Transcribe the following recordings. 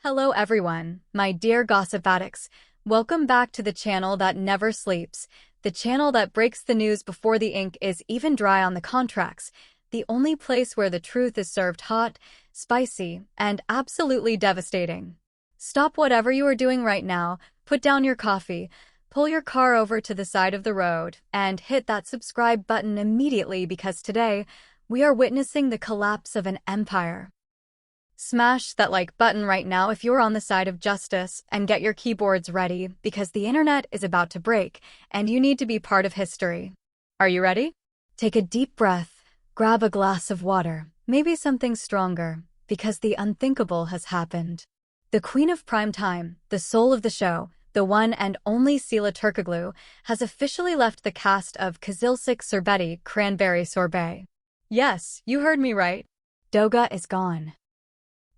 Hello everyone, my dear gossip addicts. Welcome back to the channel that never sleeps, the channel that breaks the news before the ink is even dry on the contracts, the only place where the truth is served hot, spicy, and absolutely devastating. Stop whatever you are doing right now, put down your coffee, pull your car over to the side of the road, and hit that subscribe button immediately because today, we are witnessing the collapse of an empire. Smash that like button right now if you're on the side of justice and get your keyboards ready because the internet is about to break and you need to be part of history. Are you ready? Take a deep breath, grab a glass of water, maybe something stronger, because the unthinkable has happened. The queen of prime time, the soul of the show, the one and only Sila Turkoğlu, has officially left the cast of Kızılcık Şerbeti Cranberry Sorbet. Yes, you heard me right. Doga is gone.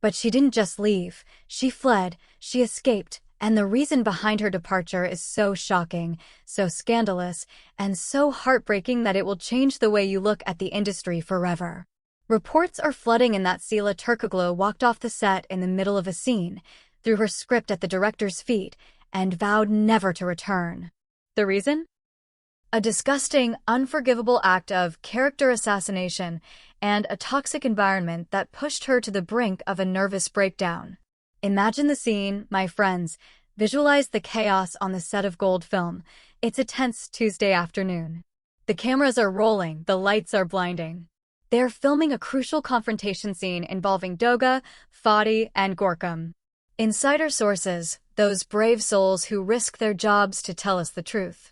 But she didn't just leave, she fled, she escaped, and the reason behind her departure is so shocking, so scandalous, and so heartbreaking that it will change the way you look at the industry forever. Reports are flooding in that Sila Turkoğlu walked off the set in the middle of a scene, threw her script at the director's feet, and vowed never to return. The reason? A disgusting, unforgivable act of character assassination and a toxic environment that pushed her to the brink of a nervous breakdown. Imagine the scene, my friends. Visualize the chaos on the set of Gold film. It's a tense Tuesday afternoon. The cameras are rolling, the lights are blinding. They're filming a crucial confrontation scene involving Doga, Fatih, and Görkem. Insider sources, those brave souls who risk their jobs to tell us the truth,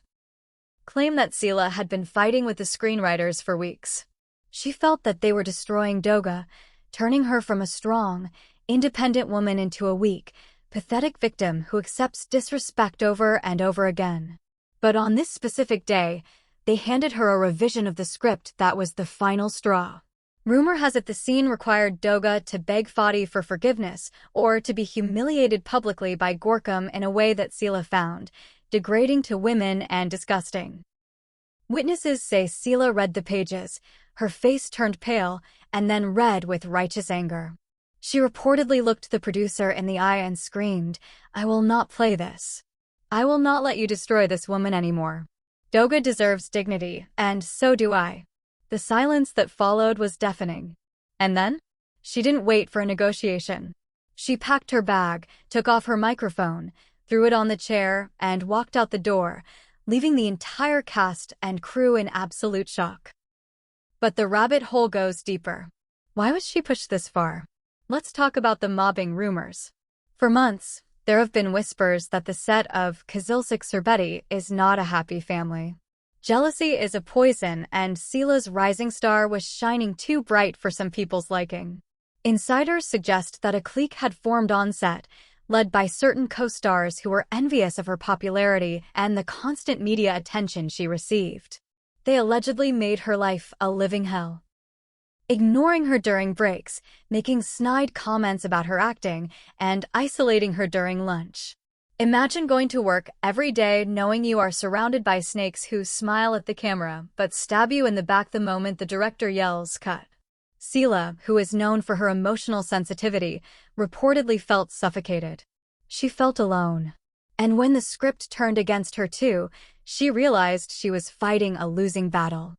claim that Sila had been fighting with the screenwriters for weeks. She felt that they were destroying Doga, turning her from a strong, independent woman into a weak, pathetic victim who accepts disrespect over and over again. But on this specific day, they handed her a revision of the script that was the final straw. Rumor has it the scene required Doga to beg Fatih for forgiveness or to be humiliated publicly by Görkem in a way that Sila found degrading to women and disgusting. Witnesses say Sila read the pages, her face turned pale, and then red with righteous anger. She reportedly looked the producer in the eye and screamed, "I will not play this. I will not let you destroy this woman anymore. Doga deserves dignity, and so do I." The silence that followed was deafening. And then? She didn't wait for a negotiation. She packed her bag, took off her microphone, threw it on the chair, and walked out the door, leaving the entire cast and crew in absolute shock. But the rabbit hole goes deeper. Why was she pushed this far? Let's talk about the mobbing rumors. For months, there have been whispers that the set of Kızılcık Şerbeti is not a happy family. Jealousy is a poison, and Sila's rising star was shining too bright for some people's liking. Insiders suggest that a clique had formed on set, led by certain co-stars who were envious of her popularity and the constant media attention she received. They allegedly made her life a living hell, ignoring her during breaks, making snide comments about her acting, and isolating her during lunch. Imagine going to work every day knowing you are surrounded by snakes who smile at the camera but stab you in the back the moment the director yells, "Cut." Sila, who is known for her emotional sensitivity, reportedly felt suffocated. She felt alone. And when the script turned against her too, she realized she was fighting a losing battle.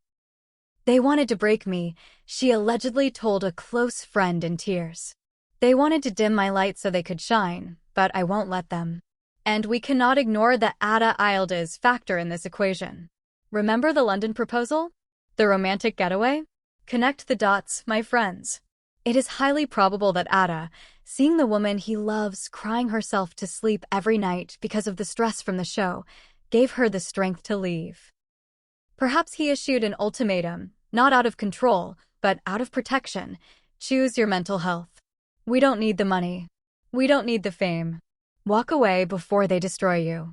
"They wanted to break me," she allegedly told a close friend in tears. "They wanted to dim my light so they could shine, but I won't let them." And we cannot ignore the Ada Yıldız factor in this equation. Remember the London proposal? The romantic getaway? Connect the dots, my friends. It is highly probable that Ada, seeing the woman he loves crying herself to sleep every night because of the stress from the show, gave her the strength to leave. Perhaps he issued an ultimatum, not out of control, but out of protection. Choose your mental health. We don't need the money. We don't need the fame. Walk away before they destroy you.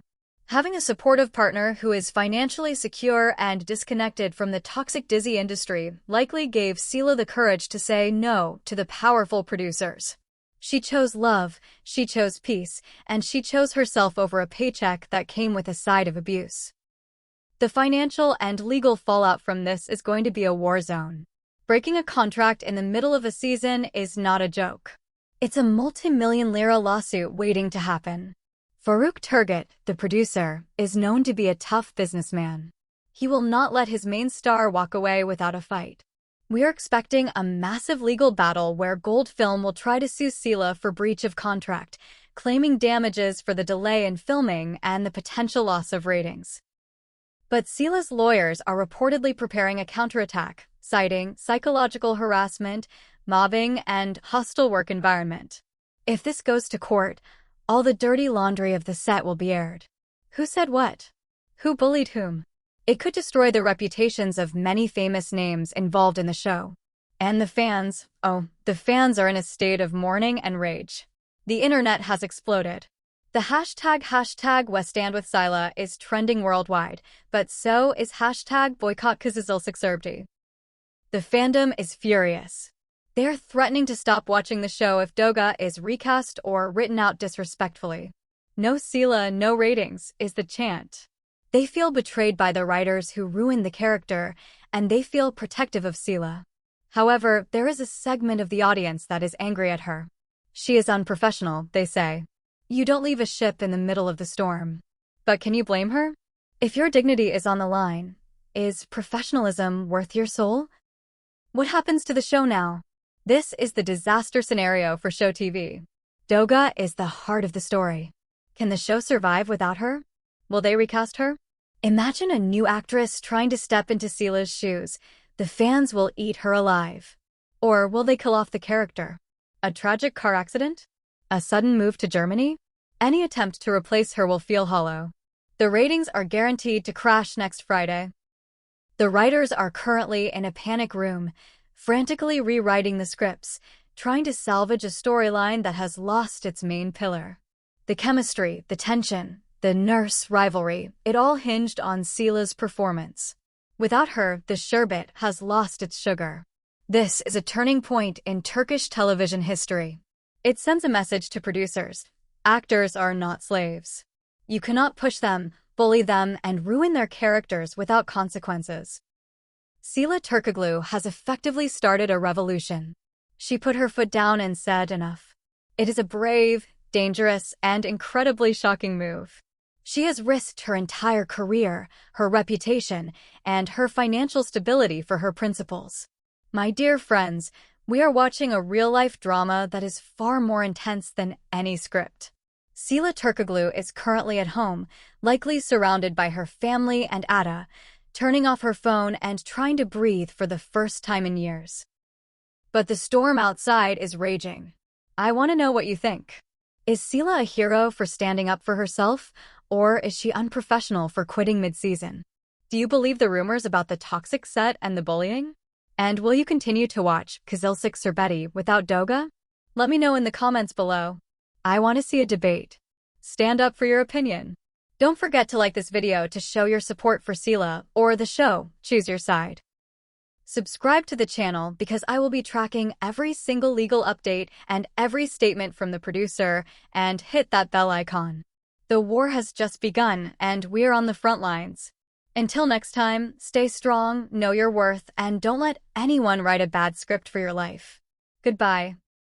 Having a supportive partner who is financially secure and disconnected from the toxic Disney industry likely gave Sila the courage to say no to the powerful producers. She chose love, she chose peace, and she chose herself over a paycheck that came with a side of abuse. The financial and legal fallout from this is going to be a war zone. Breaking a contract in the middle of a season is not a joke. It's a multi-million lira lawsuit waiting to happen. Faruk Turgut, the producer, is known to be a tough businessman. He will not let his main star walk away without a fight. We are expecting a massive legal battle where Gold Film will try to sue Sila for breach of contract, claiming damages for the delay in filming and the potential loss of ratings. But Sila's lawyers are reportedly preparing a counterattack, citing psychological harassment, mobbing, and hostile work environment. If this goes to court, all the dirty laundry of the set will be aired. Who said what? Who bullied whom? It could destroy the reputations of many famous names involved in the show. And the fans are in a state of mourning and rage. The internet has exploded. The hashtag #WeStandWithSila is trending worldwide, but so is hashtag boycott Kızılcık Şerbeti. The fandom is furious. They're threatening to stop watching the show if Doga is recast or written out disrespectfully. No Sila, no ratings is the chant. They feel betrayed by the writers who ruined the character, and they feel protective of Sila. However, there is a segment of the audience that is angry at her. She is unprofessional, they say. You don't leave a ship in the middle of the storm. But can you blame her? If your dignity is on the line, is professionalism worth your soul? What happens to the show now? This is the disaster scenario for show TV. Doga is the heart of the story. Can the show survive without her? Will they recast her? Imagine a new actress trying to step into Sila's shoes. The fans will eat her alive. Or will they kill off the character? A tragic car accident? A sudden move to Germany? Any attempt to replace her will feel hollow. The ratings are guaranteed to crash next Friday. The writers are currently in a panic room, frantically rewriting the scripts, trying to salvage a storyline that has lost its main pillar. The chemistry, the tension, the nurse rivalry, it all hinged on Sila's performance. Without her, the sherbet has lost its sugar. This is a turning point in Turkish television history. It sends a message to producers. Actors are not slaves. You cannot push them, bully them, and ruin their characters without consequences. Sila Turkloo has effectively started a revolution. She put her foot down and said enough. It is a brave, dangerous, and incredibly shocking move. She has risked her entire career, her reputation, and her financial stability for her principles. My dear friends, we are watching a real-life drama that is far more intense than any script. Sila Turkoğlu is currently at home, likely surrounded by her family and Ada, turning off her phone and trying to breathe for the first time in years. But the storm outside is raging. I want to know what you think. Is Sila a hero for standing up for herself, or is she unprofessional for quitting mid-season? Do you believe the rumors about the toxic set and the bullying? And will you continue to watch Kızılcık Şerbeti without Doga? Let me know in the comments below. I want to see a debate. Stand up for your opinion. Don't forget to like this video to show your support for Sila or the show. Choose your side. Subscribe to the channel because I will be tracking every single legal update and every statement from the producer, and hit that bell icon. The war has just begun and we're on the front lines. Until next time, stay strong, know your worth, and don't let anyone write a bad script for your life. Goodbye.